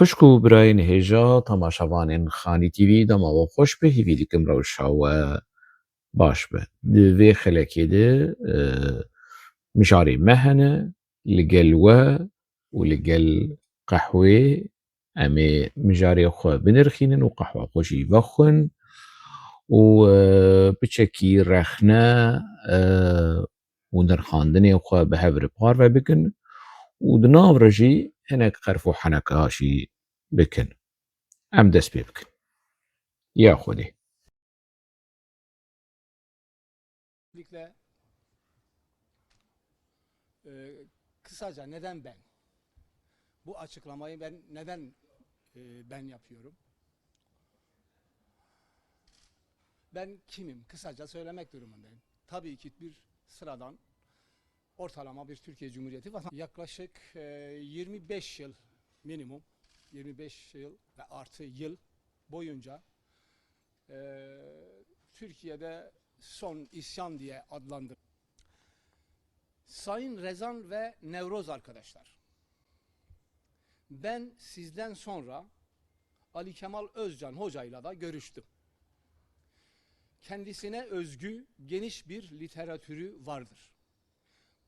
خوشک و برای نهێژا تەماشەوانên خانی تیوی دەماوە خۆش بە هیوی دیکەم ڕەوشاوە باش بە divê xelekê de mijarê me hene li gel we û li gel qehwê em ê mijarê xwe binirxînin û qehwa xwe jî vexwin û biçekî rexne û nirxandinê xwe bi hev re parve bikin û di nav re jî hinek qerf û heneka jî bikin. Em dest pê bikin. Ya Xwedê. Özellikle kısaca neden ben? Bu açıklamayı neden ben yapıyorum? Ben kimim? Kısaca söylemek durumundayım. Tabii ki bir sıradan ortalama bir Türkiye Cumhuriyeti vatandaşı. Yaklaşık 25 yıl minimum 25 yıl ve artı yıl boyunca Türkiye'de son isyan diye adlandır. Sayın Rezan ve Nevroz arkadaşlar, ben sizden sonra Ali Kemal Özcan hocayla da görüştüm. Kendisine özgü geniş bir literatürü vardır.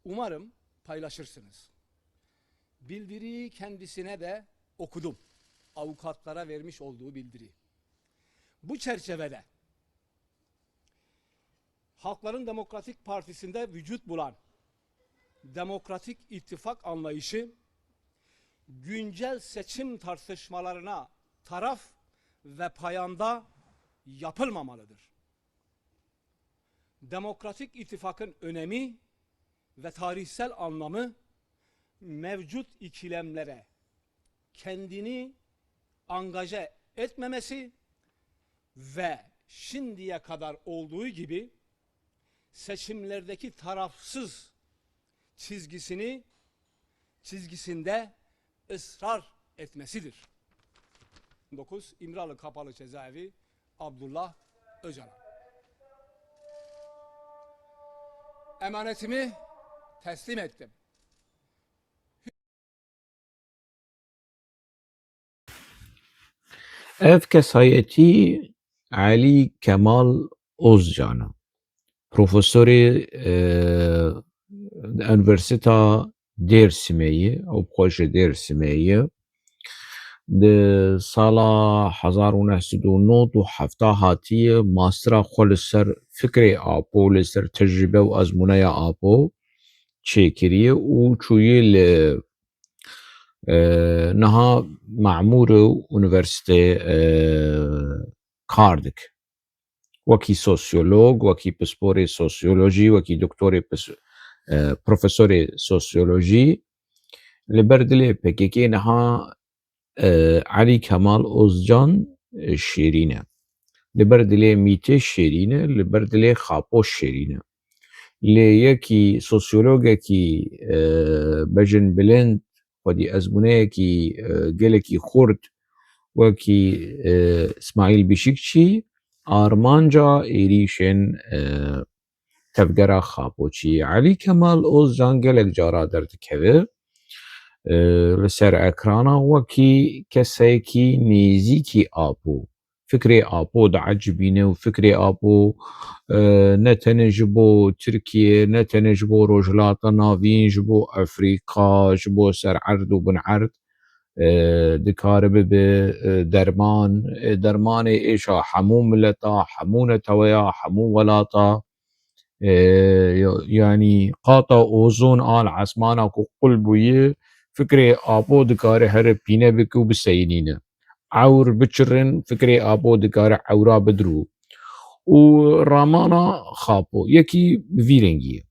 Umarım paylaşırsınız. Bildiriyi kendisine de okudum. Avukatlara vermiş olduğu bildiri. Bu çerçevede Halkların Demokratik Partisi'nde vücut bulan demokratik ittifak anlayışı güncel seçim tartışmalarına taraf ve payanda yapılmamalıdır. Demokratik ittifakın önemi ve tarihsel anlamı mevcut ikilemlere kendini angaje etmemesi ve şimdiye kadar olduğu gibi seçimlerdeki tarafsız çizgisinde ısrar etmesidir. 9 İmralı Kapalı Cezaevi Abdullah Öcalan. Emanetimi teslim ettim. Ev kesayetî Ali Kemal Özcan'a. Profesörê Üniversiteta Dêrsimeyê ew xwe ji Dêrsimeyê di sala 1970 hatiye mastera xwe li ser fikrê Apo li ser tecrübe û ezmûneya Apo çêkiriye û çûye li niha Mamûrê Üniversiteyê kar dike. Wekî sosyolog, wekî pisporê sosyolojî, wekî doktorê profesorê sosyolojî li ber dilê PKK niha Ali Kemal Özcan şêrîn e. Li ber dilê Mîtê şêrîn e, li ber dilê Xapoş şêrîn e. Lê yekî sosyologekî bejin bilind xwedî ezmûneyekî gelekî xurt wekî İsmaîl Bişikçî armanca êrîşên tevgera Xapoçî. Ali Kemal Özcan gelek cara derdikeve li ser ekrana wekî kesekî nêzîkî Apo. Fikrê Apo diecibîne û fikrê Apo ne tenê ji bo Tirkiye, ne tenê ji bo Rojhilata Navîn, ji bo Efrîka, ji bo ser erd û binerd dikare bibe dermanê êşa hemû milleta, hemû neteweya, hemû welata yanî qata ozon al esmana ku qul bûye fikrê Apo dikare here pîne bike û biseyînîne. Ewr biçirin fikrê Apo dikare ewra bidirû. û ramana Xapo yekî bi vî rengî ye.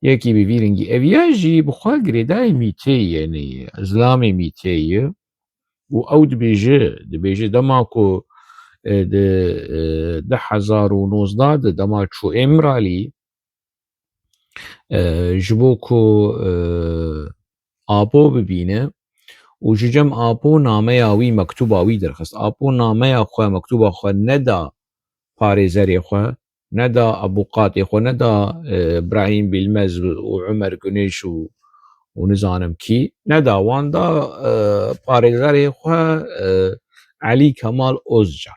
Yekî bi vî rengî. Ev ya jî bi xwe girêdayê Mîtê yenê zilamê Mîtê ye û ew dibêje dema ku di 2019 di dema çû Êmiralî ji bo ku Apo bibîne û ji cem Apo nameya wî mektuba wî derxist. Apo nameya xwe mektuba xwe neda parêzerê xwe, neda Ebûqatê xwe, neda Ibrahîm Bîlmez û Umer Gunêş û ونزانم كي ندا واندا باريزاري خوا علي كمال أوزجان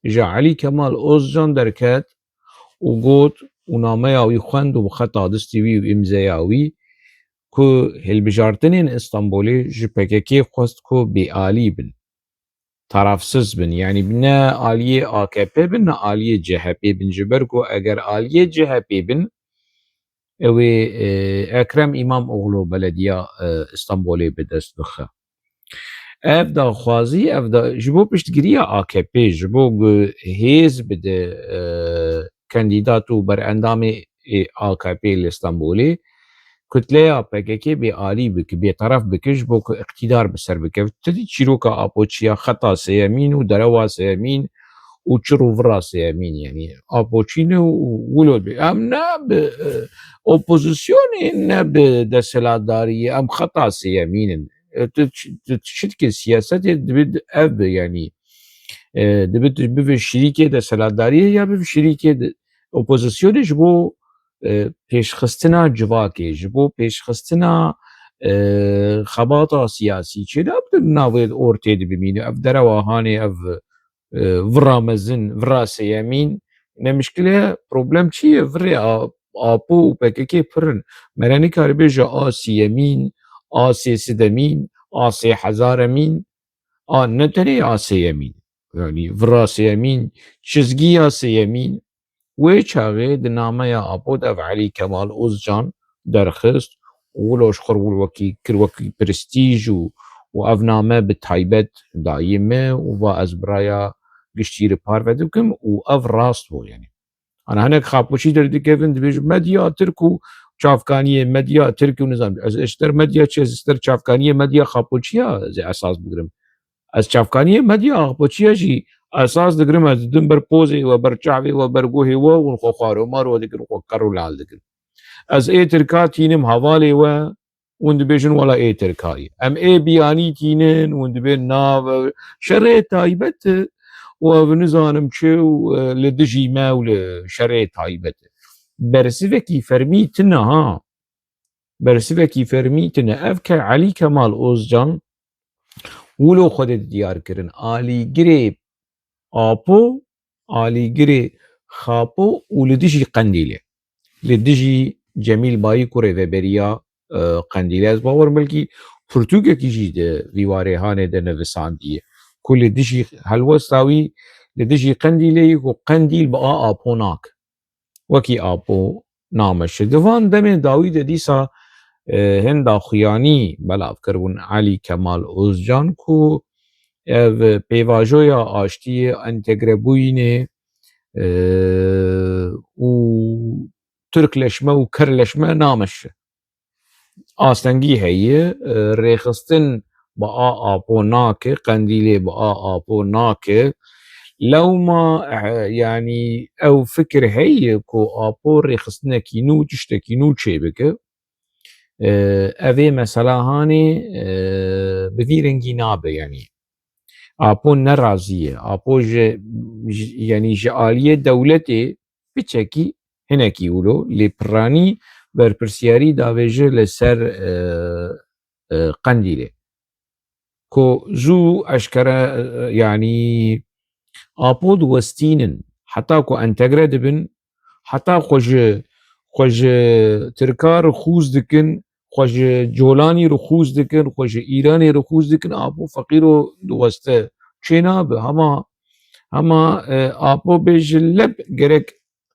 جا علي كمال أوزجان دركات وقوت ونامياوي خوند وخطا دستيوي وإمزياوي كو هلبجارتنين اسطنبولي جي PKK خواست كو بآلي بن tarafsız bin yani ne aliye AKP bin ne aliye CHP bin jiberko eğer aliye CHP bin ve Ekrem İmamoğlu belediye İstanbul'e bi dest bixe. Ev da xwazî ev da ji bo piştgiriya AKP ji bo hêz bide kandidat û berendamê AKP li İstanbulê Kutleya PKK bê alî bike bêteref bike ji bo ku iqtidar bi ser bike. Tidî çîroka apoçiya xeta sêyemîn û derewa sêyemîn û çir û vira sêyemîn yani apoçîne û wilo be em ne bi opozisyonê ne bi desthilatdariyê em xeta sêyemînin. Tu tiştî siyasetê dibe ev be yani dibe tu bive şîrîkê desthilatdariyê ya bive şîrîkê opozisyonê ji bo pêşxistina civakê ji bo pêşxistina xebata siyasî çêne bi navê ortê de bimîne ev derewa hanê ev vira mezin vira sêyemîn ne mişkil heye problem çi ye virê Apo û PKK pirin me re nikarî bêje a sêyemîn a sêsidemîn a sêhezaremîn a ne tenê a sêyemîn yani vira sêyemîn çizgiya sêyemîn wê çaxê di nameya Apo de ev Elî Kemal Özcan derxist wilo ji xwe wir wekî kir wekî prestîj û ev name bi taybet dayê me û va ez biraya giştî li parve dikim û ev rast bû yani. Ana hinek xapoçî derdikevin dibêjin medya Tirk û çavkaniyê medya Tirk û nizam ez ji ber medya çi ez ji ber çavkaniyê medya xapoçiya ez ê esas bigirim. Ez çavkaniyê medya xapoçiya jî esas digirim ez didim ber pozê we ber çavê we ber guhê we û xwe xwarûmar we dikin xwe ker û lal dikin. Ez ê Tirka tînim hevalê we hûn dibêjin wela ê Tirkayê. Em ê biyanî tînin hûn dibên nav şerê taybet e û ev nizanim çi û li dijî me û li şerê taybet e. Bersivekî fermî tune ha bersivekî fermî tune ev ke Elî Kemal Özcan wilo xwe de diyar kirin alîgirê Apo alîgirê Xapo û li dijî Qendîlê li dijî Cemîl Bayî rêveberiya Qendîlê ez bawer belkî pirtûkekî jî di vîwarêhanê de nivisandiye ku li dijî helwesta wî li dijî Qendîlê ku Qendîl bi a Apo nak wekî Apo nameşe. Di van demên dawî de dîsa hinda xuyanî belav kirbûn Elî Kemal Özcan ku ev pêvajoya aştiyê entegrebûyînê û Türkleşme û Kirleşme nameşe. Astengî heye rêxistin bi a Apo nake Qendîlê bi a Apo nake lewma yani ew fikir heye ku Apo rêxistinekî nû tiştekî nû çê bike ev ê mesela hanê bi vî rengî nabe yani Apo nerazî ye Apo ji yani ji aliyê dewletê biçekî hinekî wilo lê piranî berpirsyarî davêje li ser Qendîlê ku zû eşkere yani Apo diwestînin heta ku entegre dibin heta xwe ji Tirka re xûz dikin xwe ji Colanî re xûz dikin xwe ji Îranê re xûz dikin Apo feqîr û diweste çê nabe hema Apo bêje leb gerek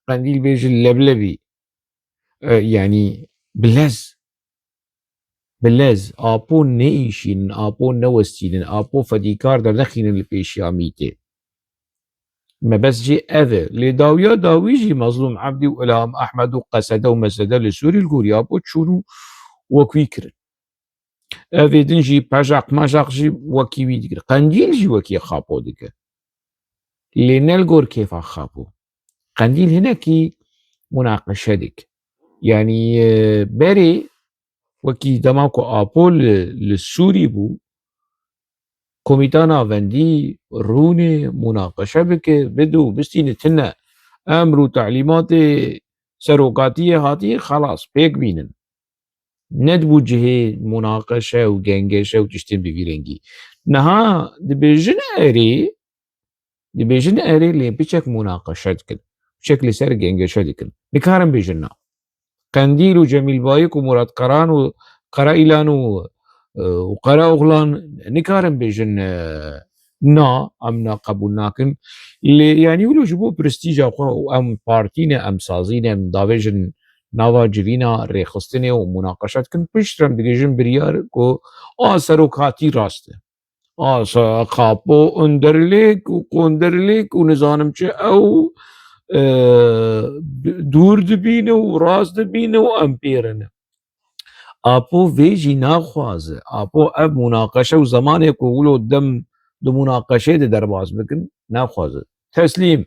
Qendîl bêje leblebî yani bilez Apo neîşînin Apo newestînin Apo fedîkar dernexînin li pêşiya mîtê me bes cî ev e lê dawiya dawî jî Mezlûm Ebdî û İlham Ehmed û Qesede û Mesede li Sûrî li gorî Apo çûn û wek wî kirin evê din jî pejaq mejaq jî wekî wî dikir Qendîl jî wekî Xapo dike lê ne li gor kêfa Xapo Qendîl hinekî mûneqeşe dik yani berê wekî dema ku Apo li Sûrî bû komîtana wendî rûnê mûneqeşe bike bide û bistîne tune emr û telîmatê serokatiyê hatiye xelas pêk bînin ندبو جهه مناقشه و گنگشه و تشتين بفيرنجي نها دبيجن اري لي بيشك مناقشه كن بشكل سر گنگشه دكن نكارم بيجنا قنديل وجميل بايك ومراد قران وقرا إيلان وقرا أغلان نكارم بيجن نا امنا قبولناكن اللي يعني يقولوا جبوا برستيجا ام بارتينا ام سازينا ام دافيجن ناوا جوينا ريخستني ومناقشات كن بشترم ديجن بريار كو سروكاتي راسته قاپو اندرلیک و قندرلیک و نزانم چه او دور دبینه و راز دبینه و امپیرنه اپو ویجی ناخوازه اپو اب مناقشه و زمانه که ولو دو مناقشه ده درباز بکن ناخوازه تسلیم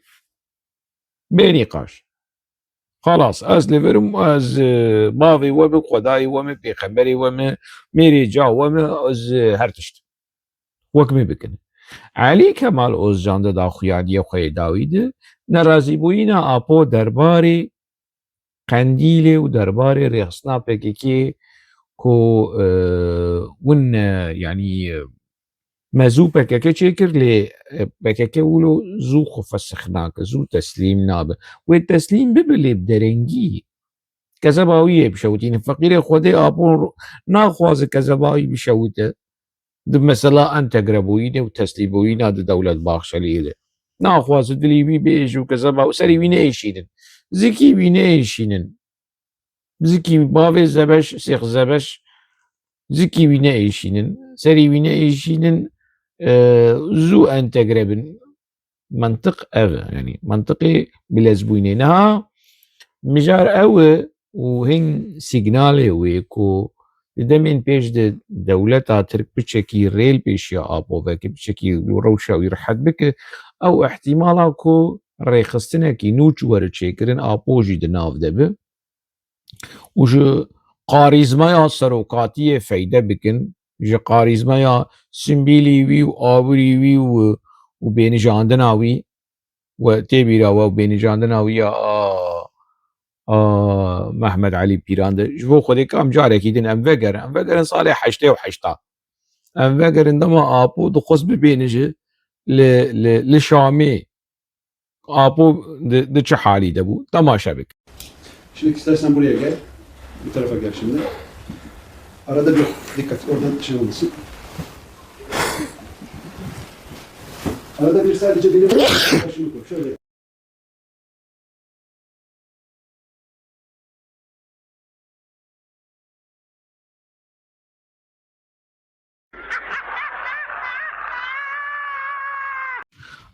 بنقاش خلاص از لورم از باوی ومه خدای ومه پیغمبری ومه میری جا ومه از هر تشت وکمی بکنه علی کمال اوزجان ده دا خویادی خوی داویده نرازی بوینا اپو درباری قندیل و درباری ریخسنا پکیکی کو ون يعني مزو بكاكا شكر لي بكاكا ولو زو خفسخناك زو تسليم نابه والتسليم ببلي بدرنجي كذباوية بشوتين فقير خودي ابو ناخواز كذباوي بشوته دب مثلا انت قربوينه وتسليبوينه د دولة باخشليده ناخواز دليبي بيجو كذباو سري وين ايشينن زكي وين ايشينن زكي بافي زبش سيخ زبش زكي وين ايشينن سري وين ايشينن زو انتجربن منطق او يعني منطقي بلزبوينينها مجار او وهن سيجنالي ويكو دمين بيش دولتا ترك بشكي ريل بيش يا ابو بك بشكي روشا ويرحد بك او احتمالا كو ريخستنا كي نوچ ورچيكرن ابوجي دناف دبه وجو قاريزما سروقاتيه فايده بكن جي قاريزما سمبيلي وي وآبري وي وبين جاندناوي وتيبيرا وبين جاندناوي محمد علي بيرانده جبو خودك ام جاركي دين ام فقر صالح حشته وحشتا ام فقر عندما ابو دخص ببينجه لشامي ابو de حالي دبو تماشا بك. Şimdi istersen buraya gel. Bu tarafa gel şimdi. Arada bir dikkat, oradan şey olmasın. Arada bir sadece benim başımı koy. Şöyle.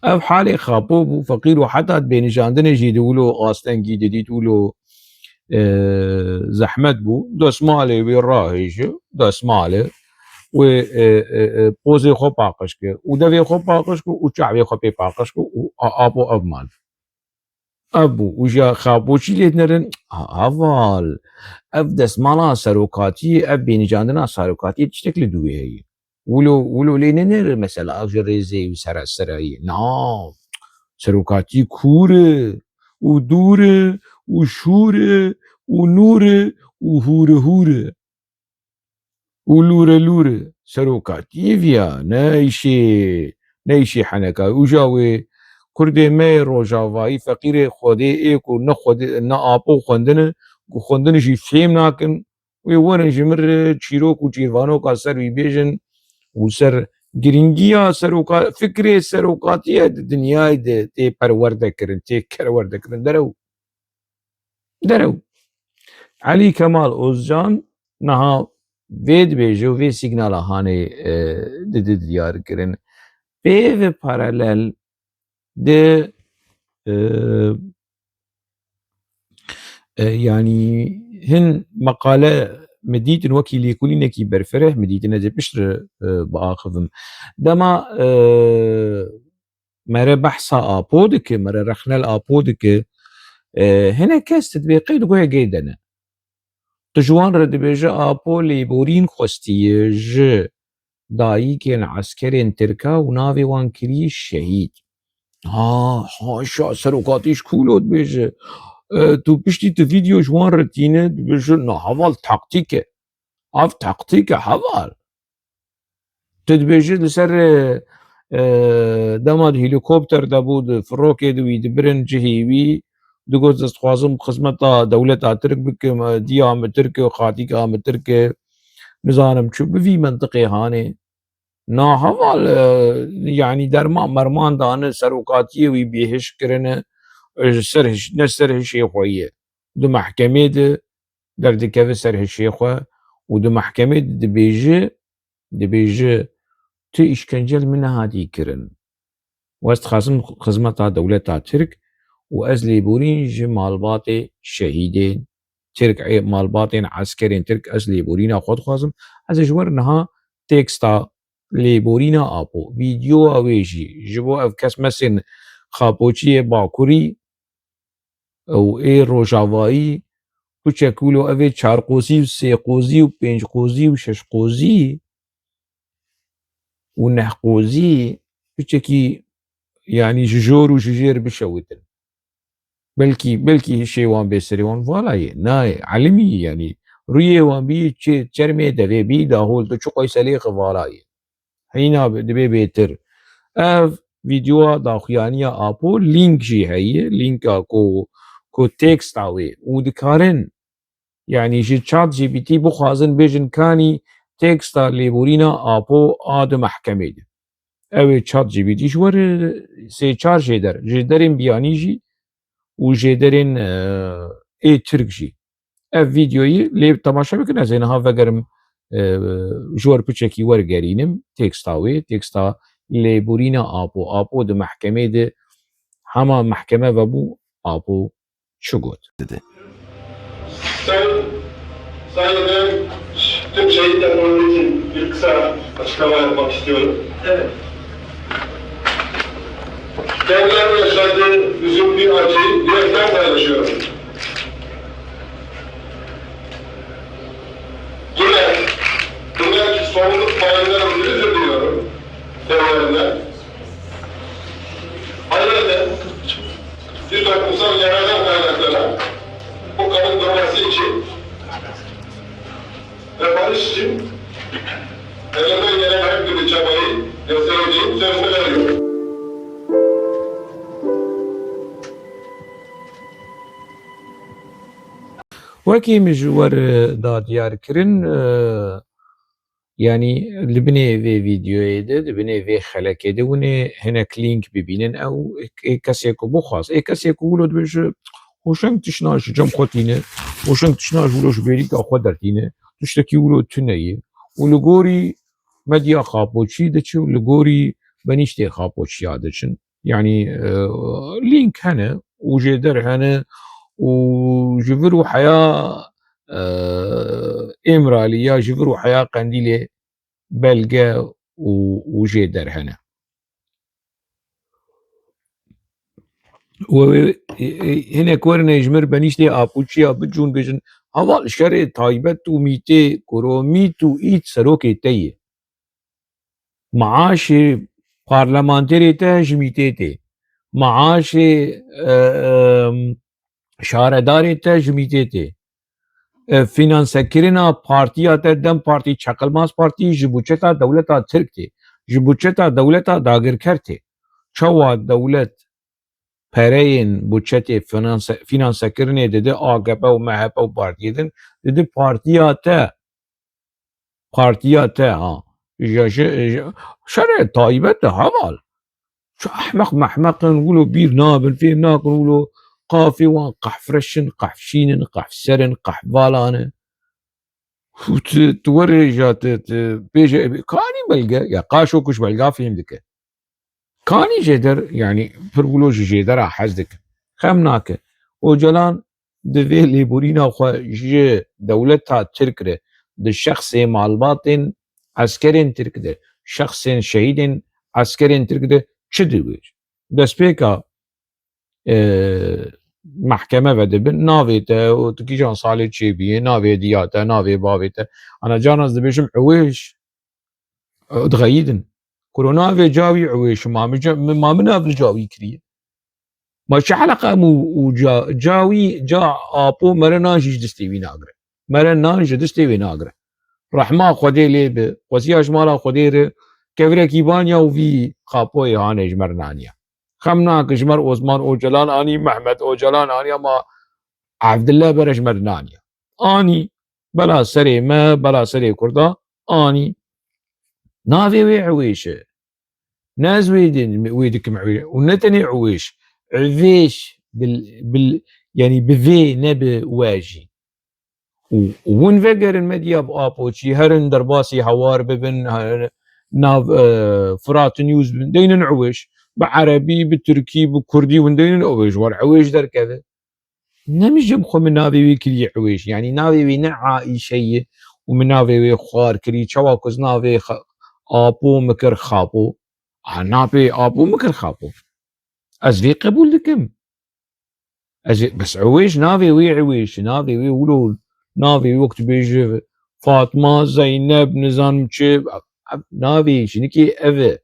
اف حالي خابوب وفقير وحتى بين جاندنا جيدولو اصلا جيدولو زحمت بو دست ماله وی راهیشه دست ماله و پوزه خو پاقش که و دوی خو پاقش که و چعبی خو پی پاقش که و آبو ابمان ابو و جا خابوچی لید نرن اول اف دست مالا سروکاتی اف بین جاندنا سروکاتی تشتکل دوی هی ولو لینه نر مثلا اف جریزی و سرایی نا سروکاتی کوره و دوره و شوره و نوره و هوره و لوره سروكاتي فيا نيشي حنكا وجاوي كردي مي روجاواي فقير خودي ايكو نخودي نا ابو خندن جي فيم ناكن ويورن جمر تشيروك وتشيرفانو كاسر بيجن وسر گرینگیا سروکا فکر سروکاتی دنیای ده تی پرورده کرن تی کرورده کرن درو علی کمال اوزجان نها وید بیجو وی سیگنال هانه دیار کرن به پارالل de يعني هن مقالة مديت وكيل كلنا كي برفره مديت نجي بشر بآخذهم دما مرة بحثا آبودك مرة رخنا الآبودك هنا كاس تطبيقي لقوها جيدنا تجوان رد بيجا آبو ليبورين خوستي ج دايكين عسكرين تركا ونافي وان كري شهيد حاشا سروقاتيش كولود بيجا تو بشتي فيديو جوان رتينه بيجا نهوال تاكتيكه اف تحقيق حوال تدبيجي لسر دماد هليكوبتر دابود فروكي دوي دبرن جهيوي دقوز استخوازم خدمة دولة ترك بك ديام تركي وخاتيك ام تركي نزانم شو بفي منطقي هاني نا حوال يعني درما مرمان دانه سروقاتي وي بيهش كرنه سرهش نسرهش يخويه دو محكمه ده درد كيف سرهش يخوه ودو محكمه دبيجي تي اشكنجل من هادي كرن وست خاصم خدمة دولة ترك واز ليبورين جي مالباتي شهيدين ترك مالباتين عسكرين ترك از ليبورينا خود خازم از جور نها تكستا ليبورينا ابو فيديو اويجي جبو اف كاس مسن خابوچي باكوري او اي روجاوایی بچکولو اوی 4 قوزی و 3 قوزی و 5 قوزی و 6 قوزی و 9 قوزی بچکی يعني ججور وججير بشوتن بلكي شي وان بيسري وان فوالا ناي علمي يعني رويه وان بي تشرمي دغي بي دا هول تو چوقي سليق فوالا هينا دبي بيتر اف فيديو دا خيانيا ابو لينك جي هي لينك كو تكست اوي ودكارن يعني جي تشات جي بي تي بخازن بيجن كاني تكست ليبورينا ابو اد محكمه اوي تشات جي بي تي شور سي چار جدرين بيانيجي و جدرين اي ترك جي اف فيديوي لي تماشا بكن از انها وگرم جور بچكي ورگرينم تكستاوي تكستا ليبورينا ابو د محكمه د هما محكمه وبو ابو شغوت dedi. Sayın tüm şehitler onun için bir kısa açıklama yapmak istiyorum. Evet. Kendilerinin yaşadığı üzüntü, acıyı yürekten paylaşıyorum. Yine dünyadaki sorumluluk paylarından özür diliyorum kendilerine. Ayrıca bir toplumsal yarardan kaynaklanan bu kanın durması için ve barış için elimden gelen her türlü çabayı göstereceğim sözünü veriyorum. وكي مجور دا ديار كرن يعني لبني في فيديو ايده لبني في خلق ايده وني هناك لينك ببينن او كاسيكو بخاص كاسيكو ولو دبش وشنك تشناش جم خوتينه وشنك تشناش ولوش بيريك اخو درتينه تشتكي ولو تنيه ولغوري مديا خابوشي دچو لغوري بنيشتي خابوشي ادچن يعني لينك هنا وجدر هنا وجفروا حياة إمرالية جفروا حياة قنديلة بلغة وجدر هنا وهنا كورنا يجمر بنيشتي آبوشي بجون بجن هوا الشرع طايبت وميتي كروميت وإيت سروكي تيه معاش بارلمانتري تهجميتي معاش شهرداری ته جمیته ته فینانسکرنا پارتیا ته دم پارتی چقلماز پارتی جبوچتا دولتا ترک ته جبوچتا دولتا داگر کرته چوا دولت پرین بوچته فینانسکرنه dedi AKP و MHP و partiyedin dedi partiya te ha شرع طايبت هوال شو احمق محمق نقولوا بير نابل فيهم ناكل نقولوا قافي وان قح فرشن قح فشينن قح سرن قح بالانه وتورجات بيجي كاني بلقى يا قاشو كش بلقى فيهم دك كاني جدر يعني برغولوجي جدر حزدك خمناك وجلان دفي ليبورينا خو جي دولتها تركره د شخص مالباتن عسكرين تركده شخص شهيدين عسكرين تركده چدويج دسپيكا محکمه وده بن ناویته و تکی جان سالی چی بیه ناوی دیاته ناوی باویته انا جان از دبیشم عویش دغیدن کرونا و جاوی عویش ما من افل جاوی کریه ما چه حلقه مو جاوی جا آپو مرنا جیج دستی وی ناگره مرنا جیج دستی وی ناگره رحمة خدي ليب وسياش مالا خدير كفرة كيبانيا وفي خابوي هاني جمرنانيا خمنا كجمر اوزمان او جلان اني محمد او جلان اني ما عبد الله برج مرنانيا اني بلا سري ما بلا سري كردا اني نافي وي عويشه ناس ويدك معوي ونتني عويش عفيش يعني بفي نب واجي وون فجر المديا بابوشي هرن درباسي هوار ببن ناف فرات نيوز دين نعويش بعربي بالتركي بكردي وندين نعويش والعويش در كذا نمجم خو من نافي وي كلي عويش يعني نافي وي نعا شيء ومن نافي وي خوار كلي شواكز نافي ابو مكر خابو نافي ابو مكر خابو ازفي قبول لكم بس عويش نافي وي عويش نافي وي ولول نافي وقت بيجي فاطمه زينب نزان مشي نافي شنكي اف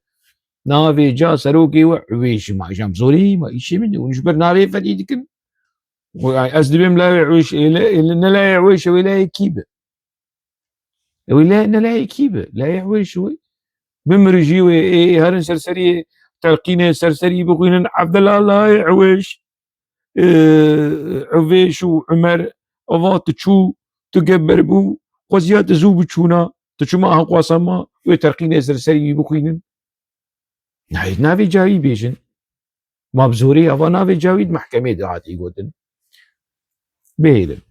نافي جا سروكي وعويش ما جام زوري ما شيء مني ونجبر نافي فديدكم وأزدبم لا يعويش إلا لا يعويش ولا يكيبه ولا لا يكيبه لا يعويش بمرجي وي هرن سرسري تلقينا سرسري بقينا عبد الله لا يعويش عويش وعمر أفات تشو تقبر بو قزيات زوب تشونا تشو ما هقوا سما وتلقينا سرسري بقينا نافي جاي بيجن ما بزوري أفا نافي جاويد محكمة دعاتي قدن بهيلن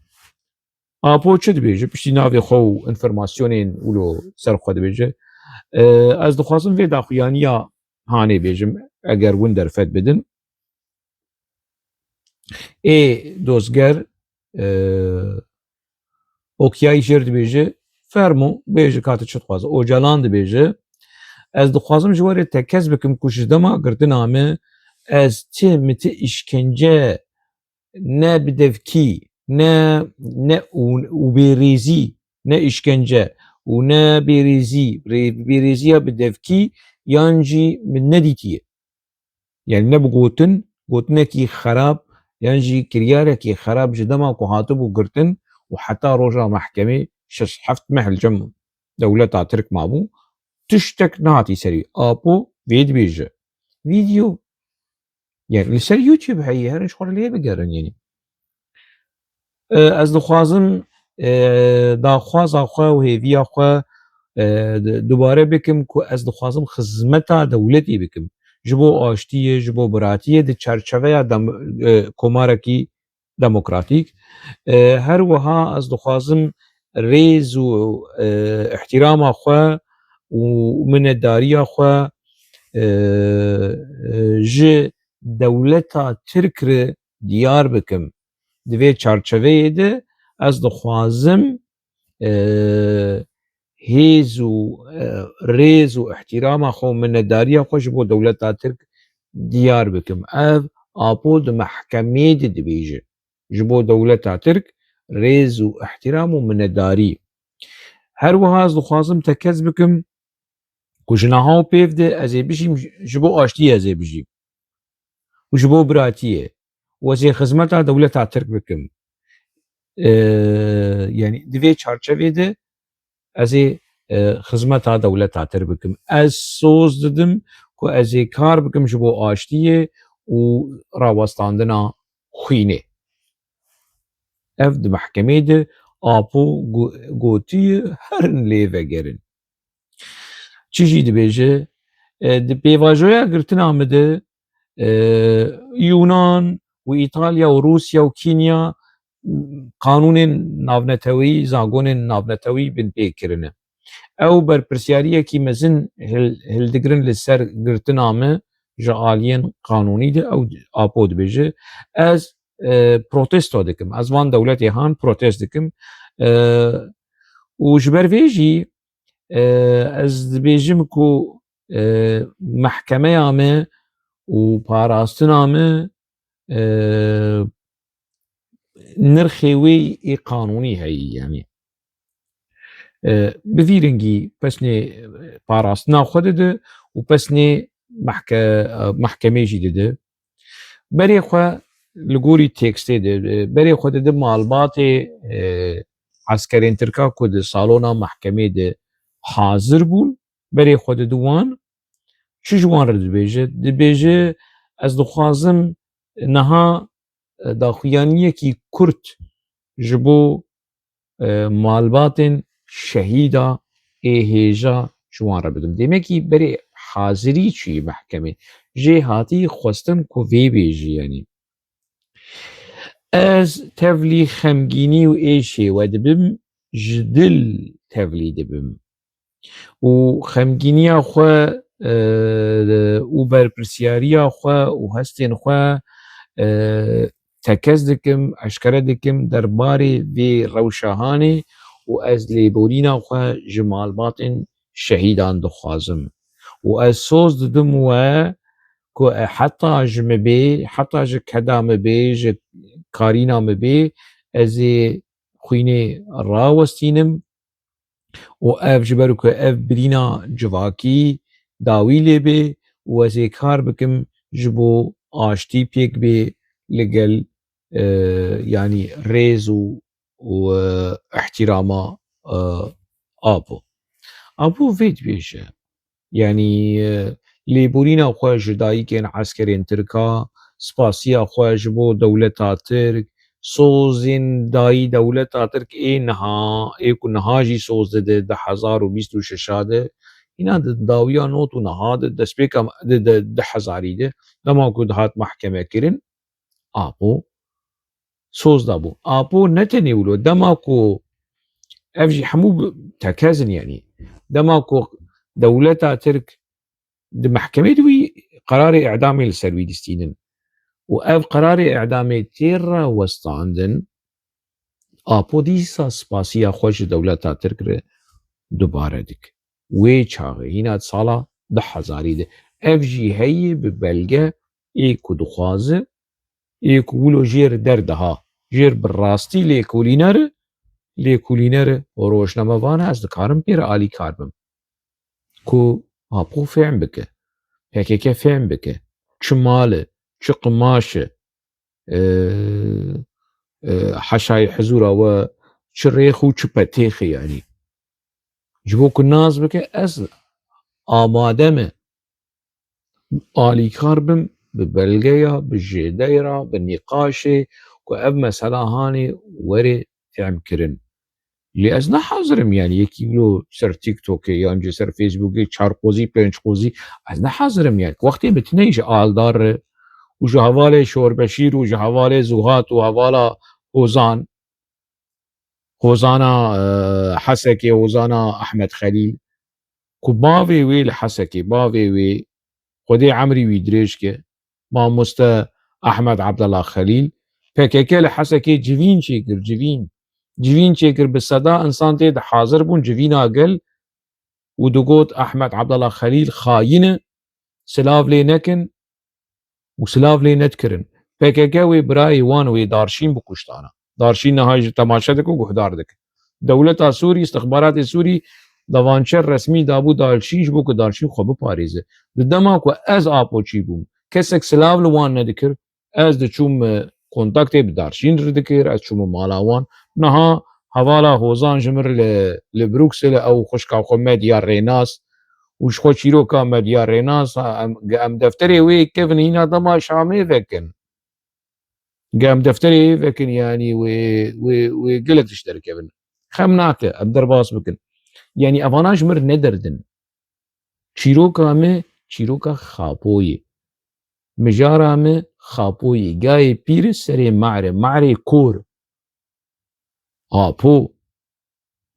آپو چه دبیجه پشتی ناوی خو انفرماسیونین ولو سر خود بیجه از دخواستم وی داخویانیا هانه بیجم اگر ون در فت بدن ای دوزگر اوکیای جرد بیجه فرمو بیجه کات چت خوازه او جلان دبیجه از دخواستم جواره تکز بکم کشدما گردن آمه از تی مت işkence ne bedevki ne وبيريزي ne işkence ونا بيريزيا بدفكي يانجي من نديتي يعني نبغوتن قوتنا كي خراب يانجي كريارة كي خراب جدما كهاتب وقرتن وحتى رجع محكمة شش حفت محل جم دولة ترك مابو تشتك ناتي سري ابو بيجه فيديو يعني لسر يوتيوب هي هرش خور ليه بقرن يعني از دخوازم داخواز آخوا و هیوی آخوا دوباره بکم که از دخوازم خدمتا دولتی بکم جبو آشتیه جبو براتیه ده چرچوه کمارکی دموکراتیک هر وها از دخوازم ریز و احترام آخوا و منداری آخوا ج دولتا ترک دیار بکم دوی چارچوه ده از دخوازم هیز و ریز و احترام خو منداری خوش بو دولت ترک دیار بکم اف آپو ده محکمه ده بیجه جبو دولت ترک ریز و احترام و منداری هر وها از دخوازم تکز بکم کجناها و پیف ده ازی بشیم جبو آشتی ازی بشیم و جبو براتیه وزي خدمتا دولتا ترك بكم يعني دوی چارچوه ده ازي خدمتا دولتا ترك بكم از سوز ددم كو ازي كار بكم جبو آشتيه و راوستاندنا خوينه اف ده محكمه ده آپو گوتي هرن ليوه گرن چيجي ده بيجه ده بيواجويا گرتن آمده يونان وإيطاليا وروسيا وكينيا قانون نافنتوي زاغون نافنتوي بن بيكرنه او برپرسياريه كي مزن هلدگرن لسر گرتنامه جالين قانوني ده او آپود بيجه از بروتستو دكم از وان دولتي هان بروتست دكم وجبر فيجي از بيجم كو محكمه عامه و پاراستنامه نرخوي قانوني هي يعني بفيرنجي بسني باراستنا خدده و بسني محكمه جديده بري خو لغوري تكست ده بري خدده معلومات عسكرين تركا كو دي صالونا محكمة دي حاضر بون بري خود دوان چی جوان را دبیجه از دخوازم نها داخویانیه کی کرد جبو مالباتن شهیدا هیجا جوان را بدم دیمه کی بری حاضری چی محکمه جه هاتی خواستم کو وی بیجی یعنی از تفلی خمگینی و ایشه و دبم جدل تفلی دبم و خمگینیا خو و برپرسیاریا خو و هستین خو تکز دکم اشکره دکم درباره وی روشهانه و از لیبولینا خو جمالباتن شهیدان دخوازم و از سوز ددم و که حتی جمبه حتی ج کدام به ج کارینا مبه از خوینه راوستینم و اف جبرو که اف برینا جواکی داوی لبه و از کار بکم جبو آشتی پیک به لگل یعنی ریز و احتراما آبو وید بیشه یعنی لیبورینا خواه جدایی کن عسکرین ترکا سپاسیا خواه جبو دولتا ترک سوزین دایی دولتا ترک ایکو نها جی سوز ده 1026 ده اینا داویا نوتو نها ده دسپیکا ده هزاری ده دما کو دهات محکمه کرن آپو سوز دابو آپو نتنیولو دما کو افجی حمو تکازن يعني دما کو دولتا ترك د محكمة دوي قرار إعدامي لسروي دستينن وأف قرار إعدامي تيرا وستاندن آپو ديسا سپاسيا خوش دولتا ترك دوباره دك وي چاغي هنا صالا 10,000 ده اف جي هي ببلغه ايكو دخوازه ايكو ولو جير دردها جير بالراستي ليكولينر وروشنما وانا از دكارم بير آلي كاربم كو آپو فهم بكه PKK فهم بكه چه ماله چه قماشه حشای حزورا و چه ريخو چه پتيخي يعني جبوك الناس بكه از آمادمه آلي كاربم ببلغيا بجيدايرا بالنقاشي كو اب مسألة هاني وري تعم كرن اللي از نحاضرم يعني يكيلو سر تيك توك يعني سر فيسبوك 4 قوزي 5 قوزي از نحاضرم يعني وقتي بتنيش آل دار وجو حوالي شور بشير وجو حوالي زوهات وحوالا خوزانا حسكي وزانا احمد خليل كو باوي وي الحسكي باوي وي خدي عمري ويدريشكي ما مستا احمد عبد الله خليل PKK لحسكي جوين شيكر جوين شيكر بالصدا انسان تيد حاضر بون جوين اقل ودقوت احمد عبد الله خليل خاينه سلاف لي نكن وسلاف لي نتكرن PKK وي براي وان وي دارشين بكشتانا دارشين هاي تماشتك وقهداردك دولة سوري استخبارات سوري دوانچر رسمی دابو دالشیش بو که دالشین خوب پاریزه دما کو از آپو چی بوم کسک سلاو لوان ندکر از د چوم کنتاکت بدارشین ردکر از چوم مالاوان نها حوالا هوزان جمر لبروکسل او خوشکا خو مدیار ریناس وش خو چیرو کا مدیار ریناس ام دفتری وی کیفن هنا دما شامي فكن قام دفتري فكن يعني وي قلت تشتري كيفن خمناك ابدر باص بكن يعني افاناج مر ندردن چیروکا خاپوی مجارامه خاپوی گای پیر سری معره کور آپو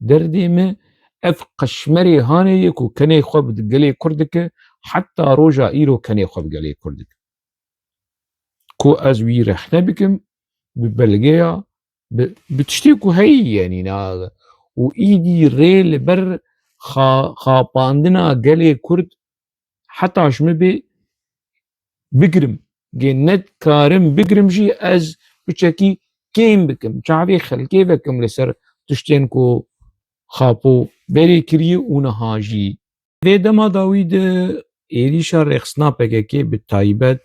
دردیمه اف قشمری هانه یکو کنی خوب گلی کردک حتی روژا ایرو کنی خوب گلی کردک کو از وی رحنه بکم ببلگیا بتشتیکو هی یعنی ناغ و ایدی ریل بر خاپاندنا گلی کرد حتی اشمه بگرم گنت کارم بگرم جی از بچکی کیم بکم چاوی خلکی بکم لسر تشتین کو خاپو بری کری اونها جی دما داوید ایریشا رخصنا PKK به تایبت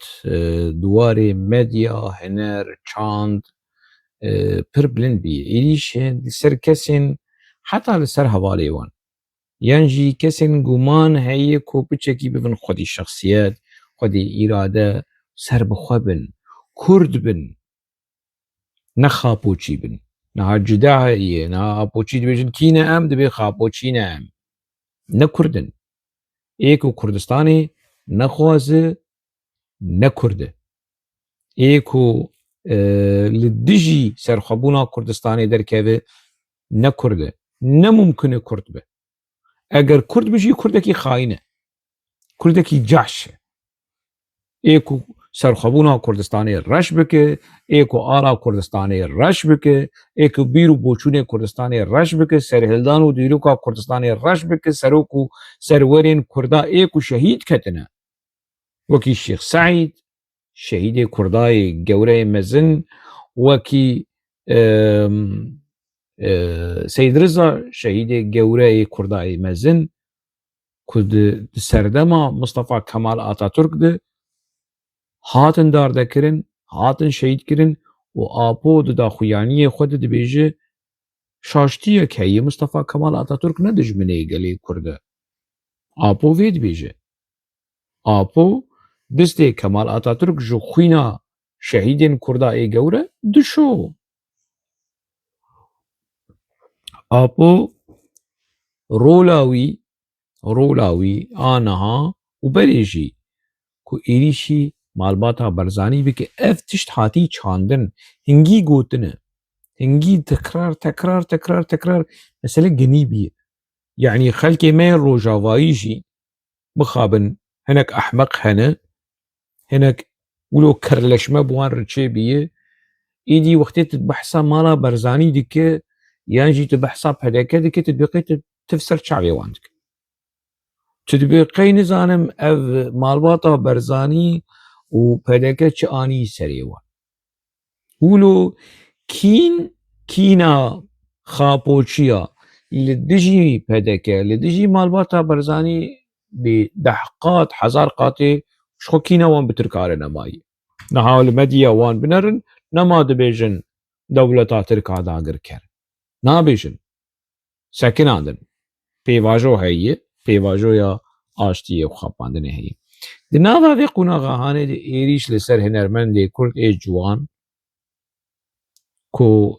دوار مدیا هنر چاند پر بلند بی ایریش لسر کسین حتی لسر هوالی وان یعنی کسین گمان هایی کو بچکی ببن خودی شخصیت خودی اراده سر بخوا بن کرد بن نخاپوچی بن نه جدا هایی نه آپوچی دبیجن کینه ام دبی خاپوچی نه ام نکردن ایکو کردستانی نخوازه نکرده ایکو لدجی سرخبونا کردستانی درکوه نکرده نممکنه کرد به اگر کرد بجی کردکی خاینه کردکی جحشه ایکو سرخبونا کردستانی رش بکه ایکو آرا کردستانی رش بکه ایکو بیرو بوچون کردستانی رش بکه سرهلدان و دیروکا کردستانی رش بکه سروکو سرورین کردا ایکو شهید کتنه وکی شیخ سعید شهید کردای گوره مزن وکی سید رضا شهید گوره کردای مزن کد سردما مصطفى کمال آتاتورک ده هاتن دارده کرن هاتن شهید کرن و آپو دا خویانی خود ده بیجه شاشتیه که مصطفى کمال آتاتورک ندجمنه گلی کرده آپو وید بیجه آپو دسته کمال آتاتورک جو خوینا شهیدین کردای گوره دشو آپو رولاوی آنها و بریجی کو ایریشی مالباتا برزانی بی اف تشت هاتی چاندن هنگی گوتنه هنگی تکرار مثلا گنی بیه يعني خلقي مين روجاوايجي مخابن هناك أحمق هناك ولو كرلش ما بوان رتشي بيه إيدي وقتي تبحثا مالا برزاني ديك يانجي تبحثا بهداكا ديك تبقي تفسر شعبي واندك تبقي نزانم أف مالباطا برزاني و بهداكا چاني سريوان ولو كينا خاپوچيا لدجي بهداكا لدجي مالباطا برزاني بدحقات حزار قاتي شخو كينا وان بتركارنا ماي نحاول مديا وان بنرن نما دبيجن دولتا تركا داگر كر نابيجن ساكن آدن پیواجو هي پیواجو يا آشتيه و خاپاندن هي دي ناوا دي قناغا هاني دي ايريش لسر هنرمن دي كرد اي جوان كو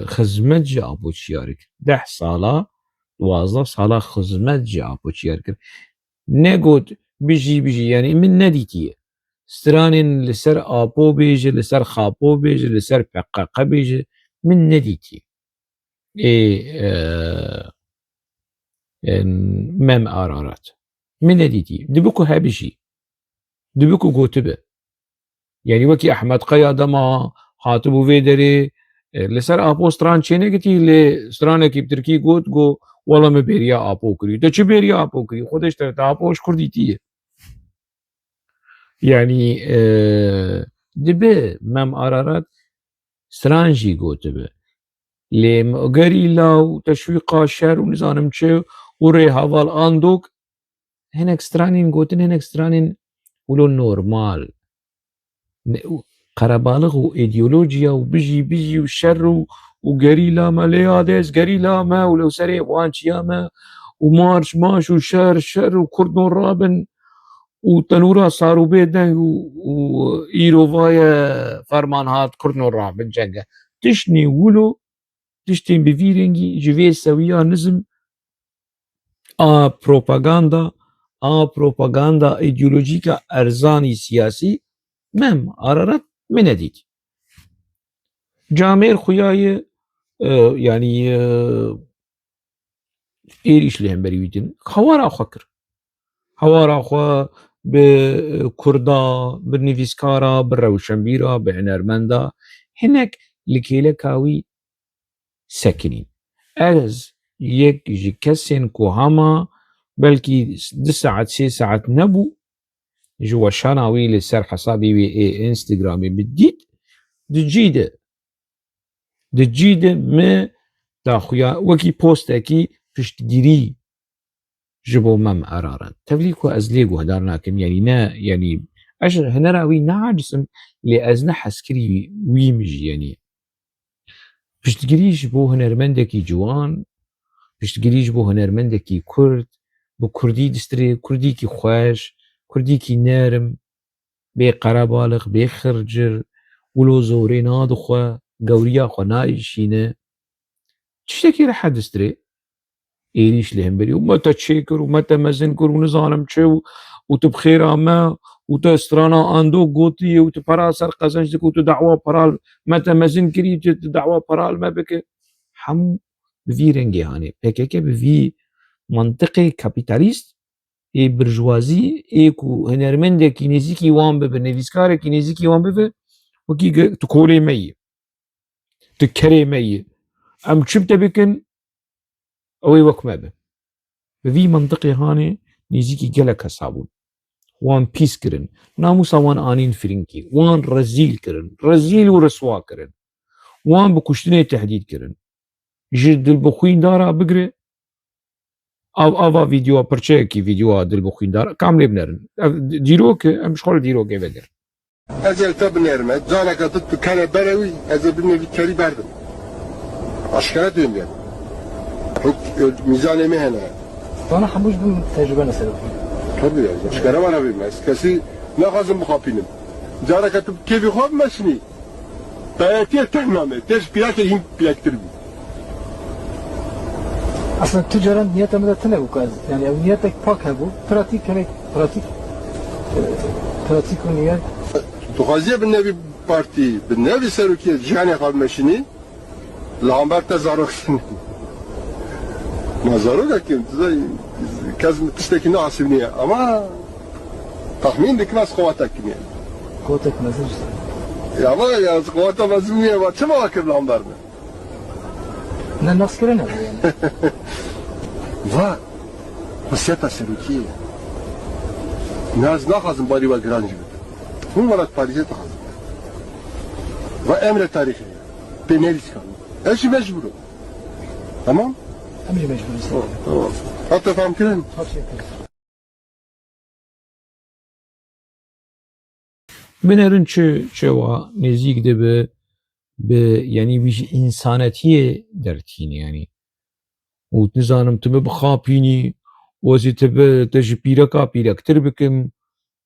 خزمت جا ابوچيارك 10 سالا 12 سالا خزمت جا ابوچيارك نگوت بيجي يعني من نديتيه سترانين لسر آبو بيجي لسر خابو بيجي لسر بقاقا بيجي من نديتي مم آرارات من نديتي دبكو هابشي دبكو قوتبه يعني وكي أحمد قيادة ما هاتبو فيدري لسر آبو ستران چه نگتي لسترانه كي بتركي قوت قو والله ما بيريا آبو كري ده چه بيريا آبو كري خودش ترت آبوش كرديتيه يعني دبه مم آرارات سترانجي قوتبه لم غريلا وتشويقا شر ونزانم چه وري هوال آندوك هناك سترانين قوتن هناك سترانين ولو نورمال قربالغ و ايديولوجيا وبيجي وشر وغريلا ما ليادس غريلا ما ولو سري وانشيا ما ومارش ماش وشر وكردون رابن وتنورا صاروا بيدن وإيروفايا فرمان هات كردون رابن جنگا تشني ولو تشتين بفيرنجي جوي سويا نزم بروباغاندا ايديولوجيكا ارزاني سياسي مم آرارات من ديت جامير خوياي يعني ايريش لهم بريويتن خوارا خكر هوارا خوا بكردا بالنيفيسكارا بالروشنبيرا بهنرمندا هناك لكيلكاوي ساكنين از يك جي كسين كوهاما بلكي 2 ساعات 3 ساعات نبو جوا شاناوي لسر حسابي بي انستغرامي بديت دجيده ما داخويا وكي بوستاكي فشتجيري جبو مم أرارا تفليكو أزليقو هدارناكم يعني نا يعني أشر هنراوي ناعجسم لأزنا حسكري ويمجي يعني پشتگیریش بۆ هونەرمەندێکی جوان، پشتگیریش بۆ هونەرمەندێکی کورد، بۆ کوردی دەسترێ، کوردێکی خۆش، کوردێکی نەرم، بێ قەرەباڵغ، بێ خرجر، ولۆ زۆرێ نادخوا، گەوریە خۆ نائیشینە، تشتێکی ڕەحەت دەسترێ. ئێریش لە هەمبەری و مەتە چێ کرد و مەتە مەزن کرد و نزانم چێ و تو بخێرا مە و تو ئەسترانە ئاندۆ گۆتیە و تو پەرا سەر قەزەنج دکە و تو دەعوا پەرال مەتە مەزن کردی تو دەعوا پەرال مە بکە. هەموو بڤی رەنگێ هانێ پێکەکە بڤی منطقی کاپیتالیست ê birjwazî ê ku hunermendekî nêzîkî wan bibe, nivîskarekî nêzîkî wan bibe, wekî tu kolê me yî, tu kerê me yî, em çi te bikin ew ê wek me be. Bi vî mintiqê hanê nêzîkî gelek hesa bûn. Wan pîs kirin, namûsa wan anîn firînkî, wan rezîl kirin, rezîl û riswa kirin, wan bi kuştinê tehdîd kirin. Ji dilbixwîndara bigire ava vîdyoa pirçeyekî vîdyoa dilbixwîndar kam lê binerin. Ev dîrok e, em ji xwe li dîrokê vegirin. Ez ê te binêrime, caneke tu dikene berê wî, ez ê binêvî kerî berdim. Aşkere diyeyim yani. Mizanê me hene. Bana hemûj bin tecrübe nesere. Tabii ya, aşkere bana bilmez. Kesî nexwazim bixapînim. Caneke tu kêfî xwe bimeşinî. Dayetiye tehname, teş piyakê hîn piyektir bî. Aslında tüccaran niyetim de tine bu kaz. Yani ev niyetek pak hebu. Pratik o niyet. Dixwaziye bi nevî partî, bi nevî serokê cihanê xwe bimeşinî, li hember te zarokî. Ma zarokekî, kes tiştekî neasîbîniye ama tahmîn dikim ez qewatek niye. Kotek mezin işte. Ya ama ya qewata mezin niye va çima vakir li hember me? Ne nas kere ne bu yani? Va, hissiyata serokî. Naz naxwazim barî we giran jî bidim. Hûn welat parîzê dixwazim. Va emre tarîxê ye. Pê nelîskanî. Ez jî mecbûr im. Tamam? Hemci mecburuz. Tamam. Hatta fam kirin. Çok şey yapıyoruz. Binerin çi wa nêzik dibe bi yanî wî ji însanetiyê dertîne yanî. û nizanim tu me bixapînî wezî te ji pîreka pîrektir bikim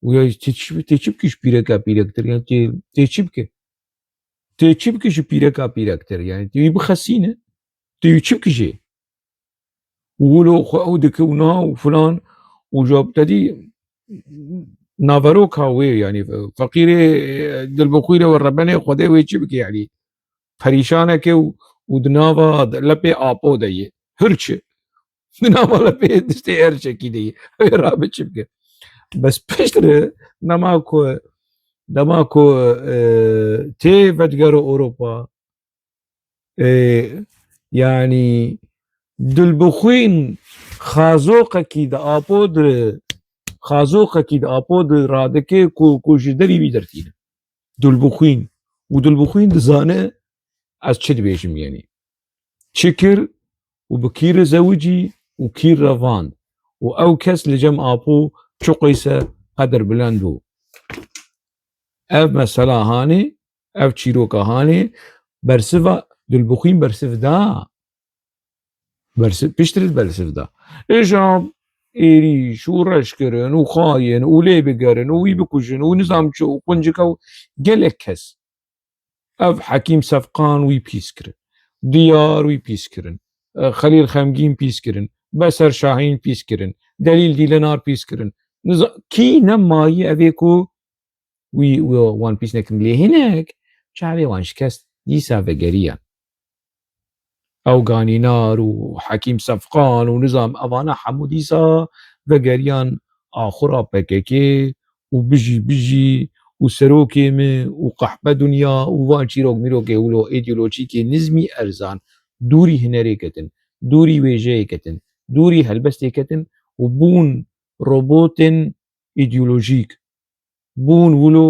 û ya tê çi bikî ji pîreka pîrektir yani tê çi bike? Tê çi bike ji pîreka pîrektir yani tê wî bixesîne tê wî çi bike jê? û wilo xwe ew dike û na û filan û jab tedî naveroka wê yani feqîrê dilbixwîr e rebenê xwedê wê çi bike yani perîşaneke û di nava lepê apo de ye hirçe di nava lepê tiştê herçekî de ye ew ê rabe çi bike? Bes piştre dema ku tê vedgera Ewropa yani dilbixwîn xazoqekî di apo de radike ku ji derî wî dertîne. Dilbixwîn dizane ez çi dibêjim yani. Çi kir û bi kî re zewicî û kî revand û ew kes li cem apo çi qîse qeder bilend bû. Ev mesela hanê, ev çîroka hanê bersiva dilbixwîn bersiv da. Piştre bersiv da. Îjab êrîş û reş kirin û xayên û lê bigerin û wî bikujin û nizam çi û quncika û gelek kes. Ev Hekîm Sefqan wî pîs kirin. Diyar wî pîs kirin. Xelîl Xemgîn pîs kirin. Beser Şahîn pîs kirin. Delîl Dîlenar pîs kirin. Kî ne mayî ev ê ku wî wan pîs nekirin lê hinek çavê wan şikest dîsa vegeriyan. Ew Ganînar û Hekîm Sefqan û nizam evane hemû dîsa vegeriyan axura PKK û bijî û serokê me û qehpe dunya û van çîrok mîrokê wilo îdeolojîkê nizmî erzan dûrî hunerê ketin, dûrî wêjeyê ketin, dûrî helbestê ketin û bûn robotên îdeolojîk. Bûn wilo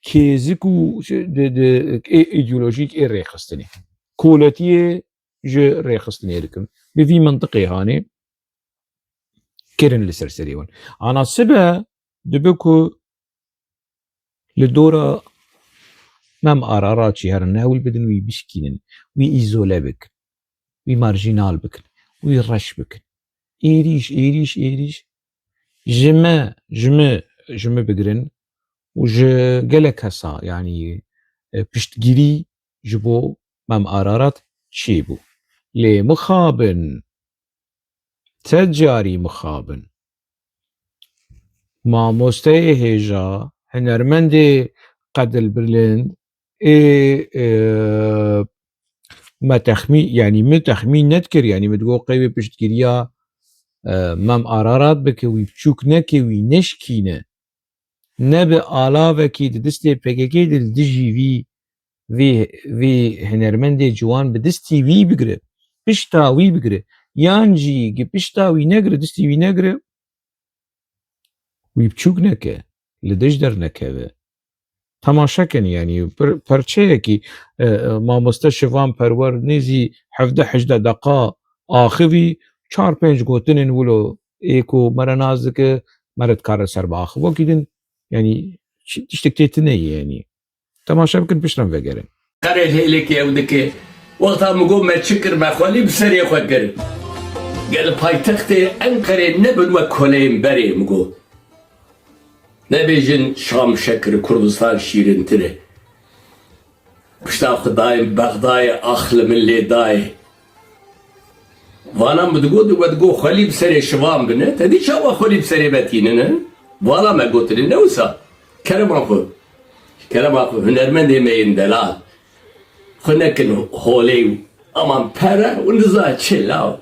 kêzik û îdeolojîk ê rêxistinê. Koletiyê ji rêxistinê dikin. Bi vî mintiqê hanê kirin li ser serê wan. Ana sibe dibe ku li dora مام أراراتشي هرنا والبدن وي بشكينن وي إيزولا بك وي مارجينال بك وي رش بك إيريش جمع بقرن وج قلك هسا يعني بشتجيري جبو مام أرارات شيبو لي مخابن تجاري مخابن ما مستيهجا هنرمندي قد البرلند ما تخمين يعني ما تخمين نذكر يعني متقول قيبي بشتكريا مام أرارات بكوي بشوك نكوي نشكينه نبي آلافكي دستي بكيكي دجي في هنرمندي جوان بدستي وي بقري بشتا وي بقري يانجي بشتا وي نقري دستي وي نقري وي بشوك نكه لدجدر نكه تماشاكن يعني پرچه ما مستشفان پرور نیزی 17-18 دقیقه آخوی 4-5 گوتنن ولو ایکو مرا نازک مرد کار سر با آخو کیدن يعني تشتكتيتني يعني تماشا بكن بشرم وگرن قرر هيلك يا ودك وقتها مقوم ما تشكر ما خالي بسري خوكر قال بايتخت انقره نبن وكولين بري مقو نبيجن شام شكر كردستان شيرين تري بشتا خدايم بغداي اخل من اللي داي وانا مدقو خالي بسري شوام بنت هدي شاوا خالي بسري باتينن وانا ما قلت لي نوسا كلام اخو هنرمند يمين دلال خنكن هولي امان para ونزا تشلاو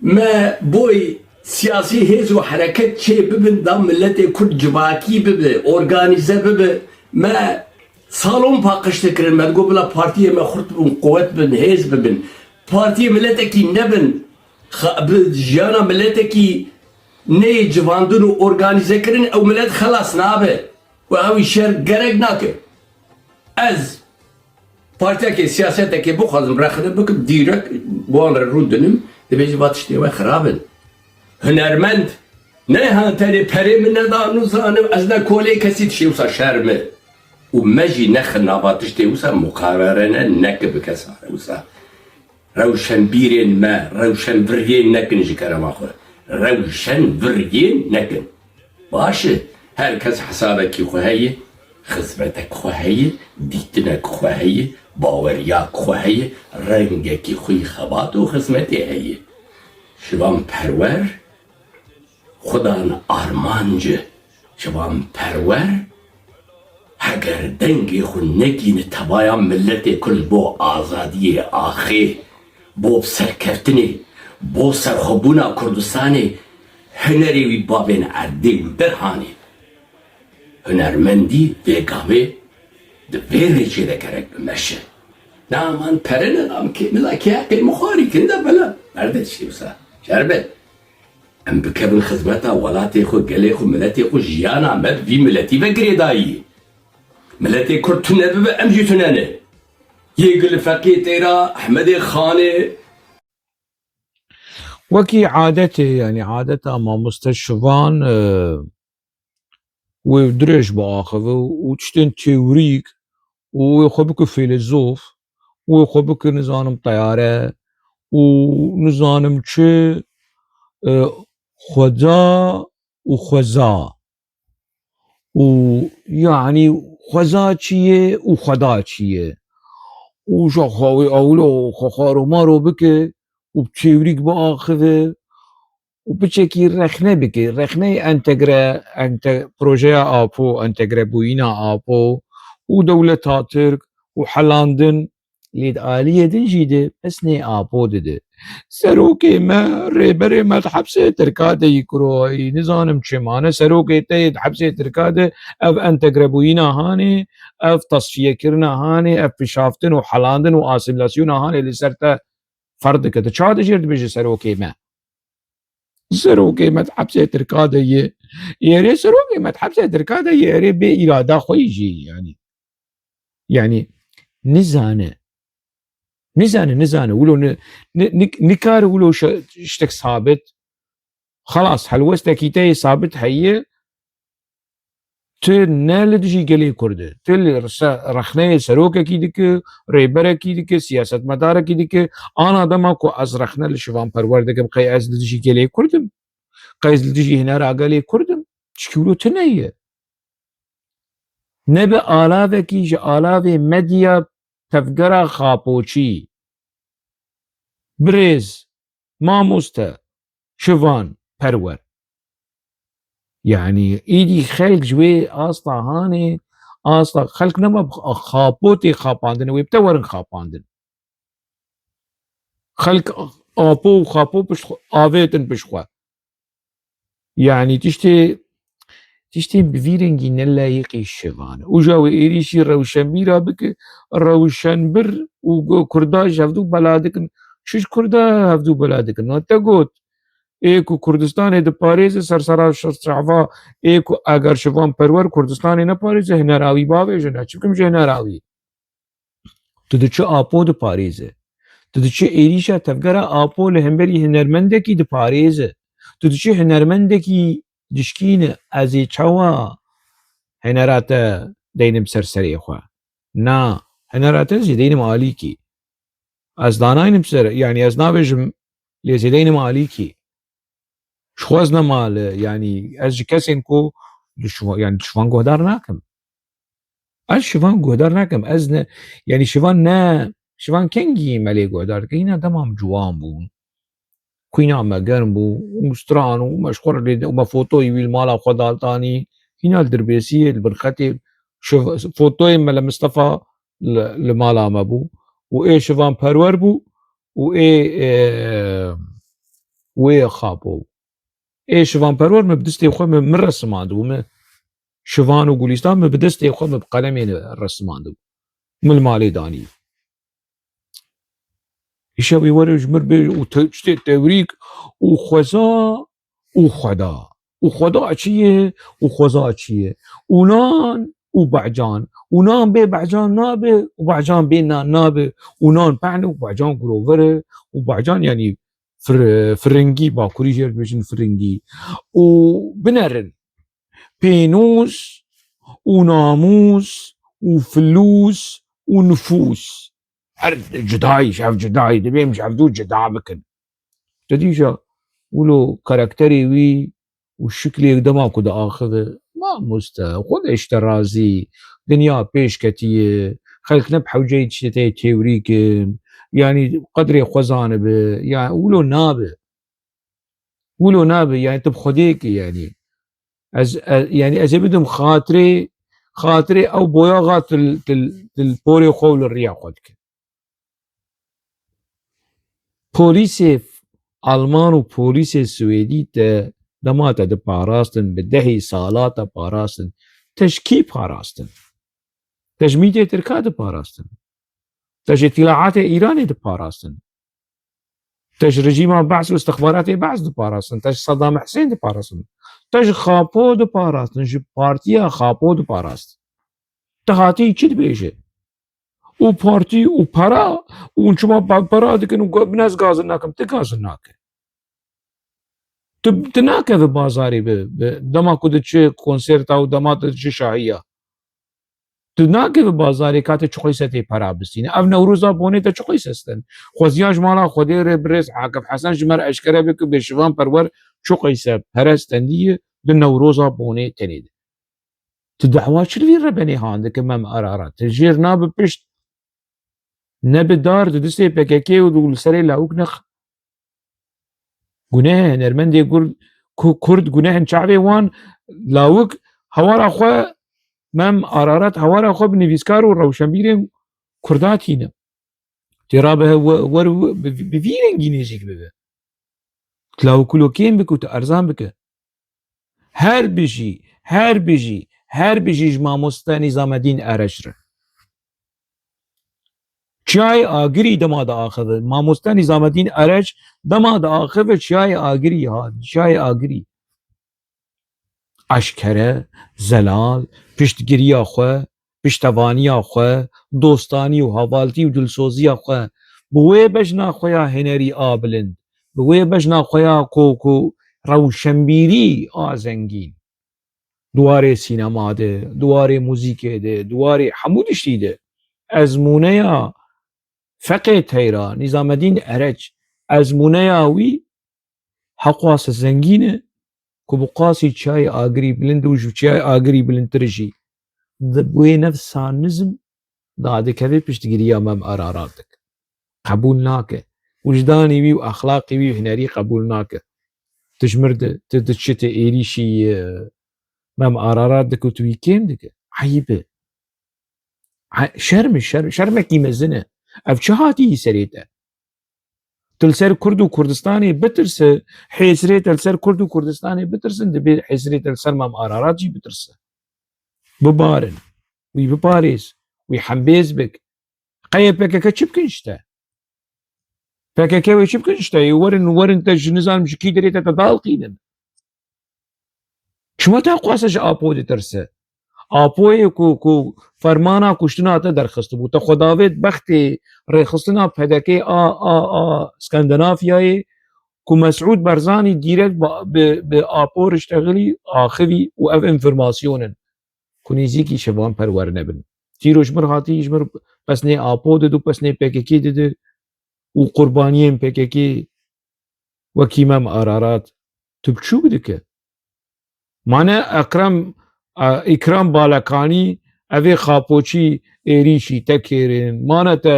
ما بوي سياسي هزو حركت شي ببن دام ملتي كل جباكي ببن اورغانيزه ببن ما صالون باقش تكرن ما تقول بلا بارتيه ما خرط بن قوت بن هز ببن بارتيه ملتكي نبن بجانا ملتكي ني جواندون اورغانيزه كرن او ملت خلاص نابه وهاوي شر قرق ناكه از partiyake siyasetteki bu kadın bırakıp bakıp direkt bu anları rundunum de bezi batıştı ve xarabın. Hünermend ne hanteri peri ne da nuzanım az da kolay kesit şey olsa şermi. O meji ne nabatıştı olsa mukarrarene ne gibi kesar olsa. Ravşen birin ma ravşen virgen nekin jikaram axu. Ravşen virgen nekin. Başı herkes hesabeki xuhayi خزمتك خوهي ديتنك خوهي باورياك خوهي رنگك خوي خبات و خزمتي هي شوام پرور خدان آرمانج شوام پرور هگر دنگی خو نگین تبایا ملت کل بو آزادی آخی بو سرکفتنی بو سرخبونا کردستانی هنری وی بابین عردی برهانی هنرمندی وگاوی دویره چی دکرک بمشه نامان پرنه نام که ملاکی حقی مخاری کنده بلا مرده چی بسا شربه ام بکبن خدمتا ولاتی خو گلی خو ملتی خو جیانا مد وی ملتی وگری دایی ملتی کرتونه ببه ام جیتونه یگل فقی تیرا احمد خانه وكي عادته يعني عادته ما مستشفان ودرج باخذ وتشتن تيوريك وخبك فيلسوف وخبك نظام طياره ونظام تشي خدا وخزا ويعني خزا چیه و خدا چیه و شخاوي اولو خخارو مارو بكه و تيوريك باخذه وبشكل رخنه بكي رخنه انت بروجيا آپو انتگره بوینا آپو و دولت ترک و حلاندن لید آلیه دن جیده بس نی آپو دده سروکی ما ریبره ما حبسه ترکاده یکروهی نظانم چمانه سروکی تاید حبسه ترکاده اف انتگره بوینا هانه اف تصفیه کرنا هانه اف پشافتن و حلاندن و آسیملاسیون هانه لسرته فرد کده چاده جرد بجه سروکی ما سروكي متحبسه تركاده يري سروكي متحبسه تركاده يري بإرادة خويجي يعني نزانه ولو نكار ولو اشتك ثابت خلاص هالوستك يتاي ثابت هي تو نه لدجی گلی کرده تو رخنه سروک کی دیگه ریبر کی دیگه سیاست مدار کی دیگه آن آدم کو از رخنه لشوان پرورده که قی از لدجی گلی کردم قی از لدجی هنا را گلی کردم شکلو تنیه نه به آلاوه کی ج آلاوه مدیا تفگرا خاپوچی برز ماموسته شوان پرور يعني ايدي خلق جوي اصلا هاني اصلا خلق نما خابوتي خاباندن ويبتورن خاباندن خلق ابو خابو بش آويتن بشخوا يعني تشتي بفيرنجي نلا يقي الشفان وجاوي ايريشي روشنبيرا بك روشنبر وكرداج هفدو بلادكن شش كردا هفدو بلادكن نتا قوت ایکو کردستان د پاریز سرسرا شعفا ایکو اگر شوان پرور کردستان نه پاریز هنراوی باوی جنا چکم جنراوی تو د چه اپو د پاریز تو د چه ایریشا تفگرا اپو لهمبری هنرمنده کی د پاریز تو د چه هنرمنده کی دشکین از چوا هنرات دینم سرسری خو نه هنرات زیدین مالی کی از داناینم سر یعنی از ناوجم لزیدین مالی کی شخوازنا مال يعني از كسين كو يعني شوان قهدار ناكم از شوان قهدار ناكم ازنا يعني شوان نا شوان كنجي مالي قهدار كينا دمام جوان بون كينا مقرن بو ومستران ومشخور اللي وما فوتوي والمالا خدالتاني هنا الدربيسية البرختي شوف فوتوي مالا مصطفى لمالا مبو وايه شوان پرور بو وايه خابو اي شوان پرور me بدستي خو من رسماندو me شوان و گلستان me بدستي خو me بقلمي رسماندو من مالي داني يشوي ورج مربي وتشتي توريك وخزا وخدا چیه وخزا چیه اونان وبعجان اونان به بعجان نابه وبعجان به نابه اونان پهن وبعجان گرووره وبعجان يعني فرنگی باکوری جر بشن فرنگی و بنرن بينوس وناموس وفلوس ونفوس جداي شاف جداي دبي مش عبدو جدا بكن تديجا ولو كاركتري وي والشكل يقدما كده آخذ ما مستا خود اشترازي دنيا بيش كتيه خلق نبحة وجيد شتي تيوريكن يعني قدري خوزانه به يعني ولو نابه يعني تبخديك يعني يعني از بدم خاطري او بوياغات البوري خول الريا خودك بوليس ألمان و بوليس سويدي دماتا ده باراستن بدهي سالات باراستن تشكي باراستن تجميد تركا ده باراستن تج اطلاعات ايراني ده باراستن تج رجيم بعث واستخبارات بعث ده باراستن تج صدام حسين ده باراستن تج خاپو ده باراستن جي بارتيا خاپو ده باراست تهاتي چid بيجه و بارتي و para و شما para دكن بناس غازناكم تغازناك تناك في بازاري دما كودچ كونسرت او دما تچ شاهيه تناك في بازاري كات چخيستي para بسين او نوروزا بوني ته چخيستن خوزياج مالا خدير برز عاقب حسن جمر اشكره بك بشوان پرور چخيسه پرستندي د نوروزا بوني تنيد تدعوا چلوي ربني هاندك مم ارارات تجير ناب بشت نبدار دسي بككي ودول سري لاوكنخ گناه نرمندي يقول كرد گناه شعبي وان لاوك هوار اخو مم ارارات هوار اخو بنفيسكار وروشنبير كرداتينا ترابه ور بفيرن جينيزيك ببه تلاو كلوكين بك وتارزان بك هر بيجي جماموستا نظام الدين ارشره چای آگری دماد آخر ماموستا نظام الدین ارج دماد آخر چای آگری ها چای آگری اشکره زلال پشتگیری آخه پشتوانی آخه دوستانی و حوالتی و دلسوزی آخه بوی بجنا خویا هنری آبلند بوی بجنا خویا کوکو روشنبیری آزنگین دوارێ سینەما دێ دوارێ موزیکێ دێ دوارێ هەموو تشتی دێ ئەزمونەیە فەقێ تەیرا نیزامەدین ئەرەج ئەزمونەیە وی هەقواسە زەنگینە کو بقاسی چای ئاگری بلند و ژوچای ئاگری بلندترژی بوێ نەفسا نزم دادەکەوێ پشتگیریە مەم ئەراراتک قبول ناکە وجدانی وی و ئەخلاقی وی و هنەری قبول ناکە تژمردە تدچێتە ئێریشی مەم ئارارات دکە و توی کێم دکە عیبە شەرمێکی مەزنە ئەف چه هاتی سەرێتە تلسەر کورد و کوردستانی بترسە حێزرێتە لەسەر کورد و کوردستانی بترسن دەبێت حێزرێتە لەسەر مەم ئاراراتی بترسە ببارن وی بپارێز وی حەمبێز بک قەیە پێکەکە چی بکەن شتە پێکەکەوێ چی بکەن شتە وەرن تەژ نزانم ژکی دەرێتە داڵقینن شما تا قواسەش ئاپۆ دەترسە ئاپۆیە و فەرمانە کوشتناتە دەرخست بوو تە خۆداوێت بەختێ ڕێخستنا پەدەکەی سکەندەنافیایە کو مەسعود بەرزانی دیرەک بە ئاپۆ ڕشتەغلی ئاخوی و ئەف ئینفۆرماسیۆنن کو نێزیکی شەوان پەروەر نەبن تیرۆژمر هاتی ژمر پەسنێ ئاپۆ دەد و پەسنێ پێکەکەی دەدە و قوربانیên پێکەکەی وەکی مەم ئارارات تو بچووک دکە مانە ئیکرام بالەکانی ئەvê خاپۆچی ئێریشی تەکێرن مانەتە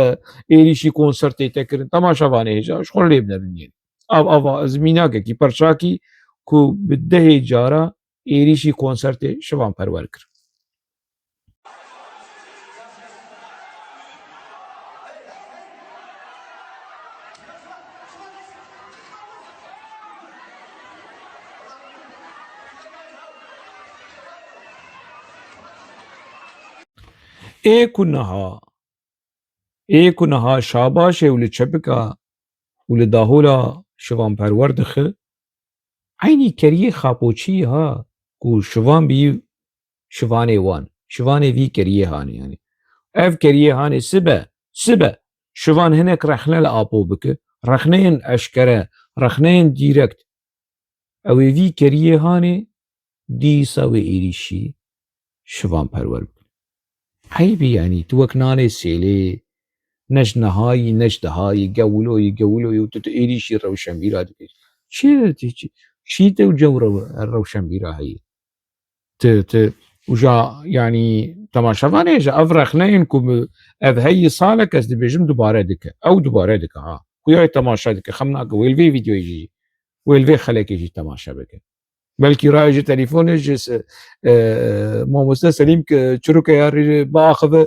ئێریشی کۆنسەرتێ تەکردن تەماشەوانێ هێژا شخۆر لێ بنەرنێن ئاوا زمیناکێکی پەرچاکی کو بدەهێ جارە ئێریشی کۆنسەرتێ شەوان پەروەر کرد ئێکونەها شاباشێ و لە چەپکە و لە داهۆلا شەوان پەروەر دخە عینی کەریە خاپۆچی ها کو شەوان بی شەوانێ وان شەوانێ وی کەریە هانێ یانی ئەف کەریە هانێ سبە شەوان هەنێک ڕەخنە لە ئاپۆ بکە ڕەخنەیەن ئەشکەرە ڕەخنەیەن دیرەکت ئەوێ وی کەریە هانێ دیسا وێ ئێریشی شەوان پەروەر عیبی یعنی تو وەک نانێ سێلێ نەش نەهایی نەش دەهایی گەولۆی و تو ئێریشی ڕەوشەمبیرا دکەیت چیتە و جەورەوە ڕەوشەمبیرا هەیە وژا ینی تەماشەوانێژە ئەف ڕەخنەیەن کو ئەف هەیە ساڵە کەس دەبێژم دووبارە دکە ئەو دووبارە دکە ها کویای تەماشا دکە خەم ناکە وێلڤێ ڤیدیۆیژی وێلڤێ خەلێکێکی تەماشا بکە بەلکی ڕایژە تەلیفۆنێژ مامۆستا سەلیم کە چروکە یاری باخەوە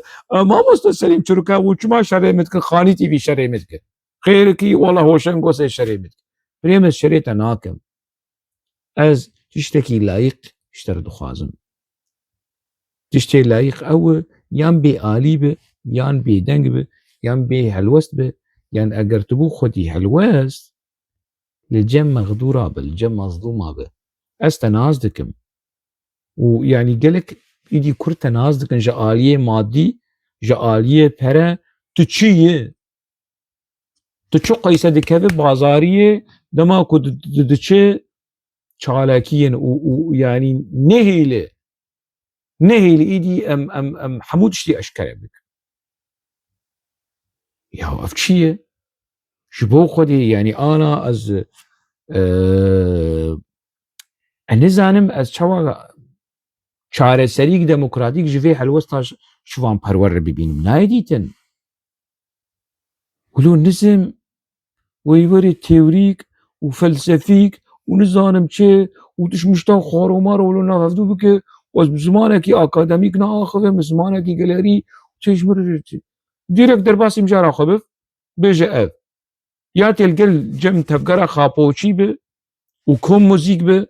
مامۆستا سەلیم چروکە و چما شەرێمت کە خانی تیوی شەرێمت کە خێرەکی وەڵە هۆشەنگ گۆسێ شەرێمت پرێمە شەرێتە ناکەم ئەز تشتێکی لایق شتەر دخوازم تشتێ لایق ئەوە یان بێ ئالی بە یان بێدەنگ بە یان بێ هەلوەست بە یان ئەگەر تو بوو خۆتی هەلوەست لە جەم مەغدوورا بە لە جەم مەزدووما بە ئەس تەناز دکم و ینی gelek îdî Kurd tenaz dikin ji aliyê madî ji aliyê pere tu çi yê tu çi qeyse dikeve bazariyê dema ku diçe çalakiyên û yanî nehêlê îdî em hemû tiştî eşkere bikin ya ev çi ye ji bo Xwedê yanî ana ez nizanim ez çawa çareserîk demokratîk ji vê helwesta şivan perwer re bibînim nayê dîtin Gilo nizim wê werê tewrîk û felsefîk û nizanim çê û tişmişta xwaromar wilo navhevdû bike ez bi zimanekî akademîk naaxive bi zimanekî gelerî çêjmir direk derbasî mijara xwe biv bêje ev ya têlgel cem tevgera xapoçî bi û kom muzîk bi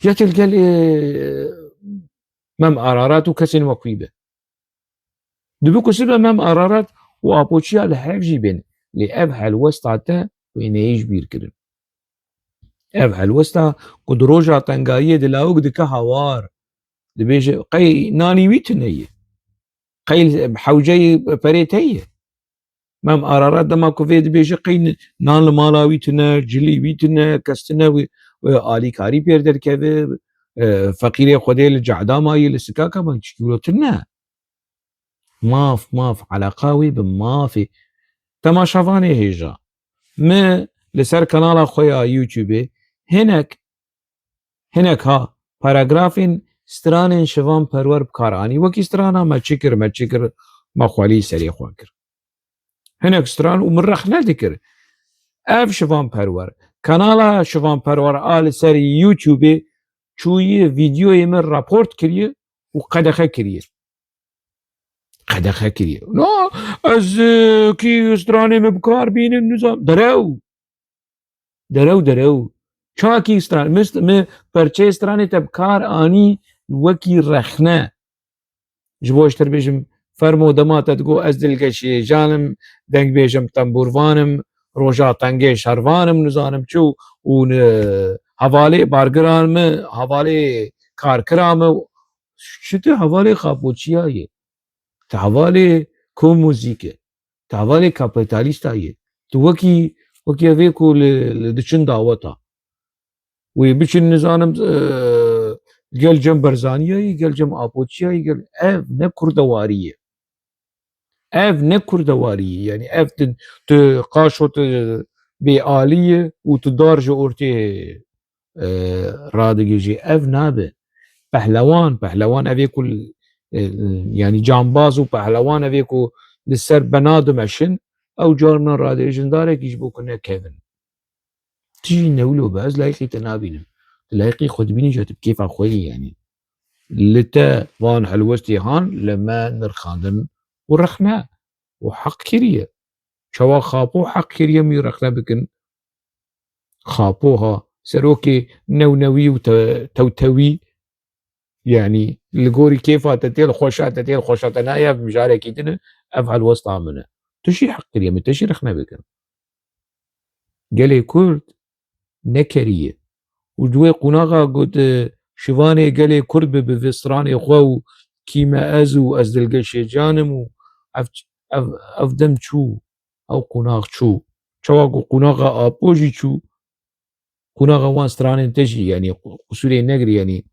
ya têlgel mem ararat û kesên wekwî be dibe ku sibe mem ararat û apoçiya li hev jî bên lê ev helwesta te wêneyê ji bîr kirin ev helwesta ku di roja tengayiyê di lawik dike hawar dibêje qey nanî wî tune ye qey hewceyê perê te ye mem ararat dema ku vê dibêje qey nan li mala wî tune cilî wî tune kes tune alîkarî pêr derkeve فقيري خودي الجعدا ماي السكاكا ما تشكيلوتنا ماف علاقاوي بمافي تماشافاني هيجا ما لسر كنالا خويا يوتيوبي هناك ها باراغرافين سترانين شوان پرور بكاراني وكي سترانا ما تشكر ما خوالي سري خواكر هناك ستران ومن رخنا ذكر اف شوان پرور كنالا شوان پرور آل سري يوتيوبي چوي فيديو يمن رابورت كريه وقدخه كريه لا از كي ستراني مبكار بين النظام درو چاكي ستران ما پرچه ستراني تبكار آني وكي رخنه جبوشتر بيجم فرمو دماتا تقو از دلگشي جانم دنگ بيجم تنبوروانم روجا تنگي شروانم نزانم چو ون حوالي بارگرانم حوالي کارکرام شتو حوالي خابوچيايه حوالي كو موزيكه حوالي كابيتاليستايه تو وكي افيكو لدشن دعوتا ويبشن نزانم قال جم برزانيه قال جم ابوچيا قال اف نكردواريه يعني اف تقاشوت بآليه وتدارج اورتي رادجي اف نابه پهلوان افيكو يعني جانباز وپهلوان افيكو لسر بنادم عشن او جارنا رادجن دارك يجبو كنا كيفن تيجي نولو باز لايقي تنابينم لايقي خود بيني جات بكيف اخوي يعني لتا وان حلوستي هان لما نرخاندن ورخنا وحق كريه شوا خابو حق كريه مي رخنا بكن خابوها سروكي نونوي وتوتوي يعني الجوري كيف تتيل خوشات نايا بمجاري كيتنا افعل وسط عمنا تشي حق كريه من تشي رخنا بكن قالي كرد نكريه ودوي قناغا قد شواني قالي كرد بفستراني خو كيما ازو ازدلقشي جانم افدم چو او قناغ چو چواقو قناغا ابوجي چو قناغا وان ستراني تجي يعني قصولي نقري يعني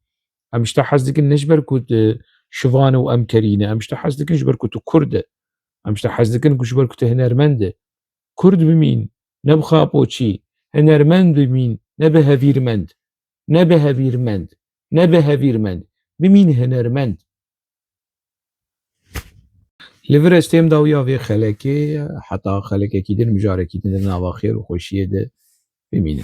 امشتا حزدك نجبر كنت شواني وامكرينه امشتا حزدك نجبر كنت كرده امشتا حزدك نجبر كنت هنرمنده كرد بمين نبخا بوچي هنرمند بمين نبه هفيرمند بمين هنرمند لفر استيم داويا في خلقي حتى خلقي كيدن مجاري كيدن نواخير وخوشيه ده بمينه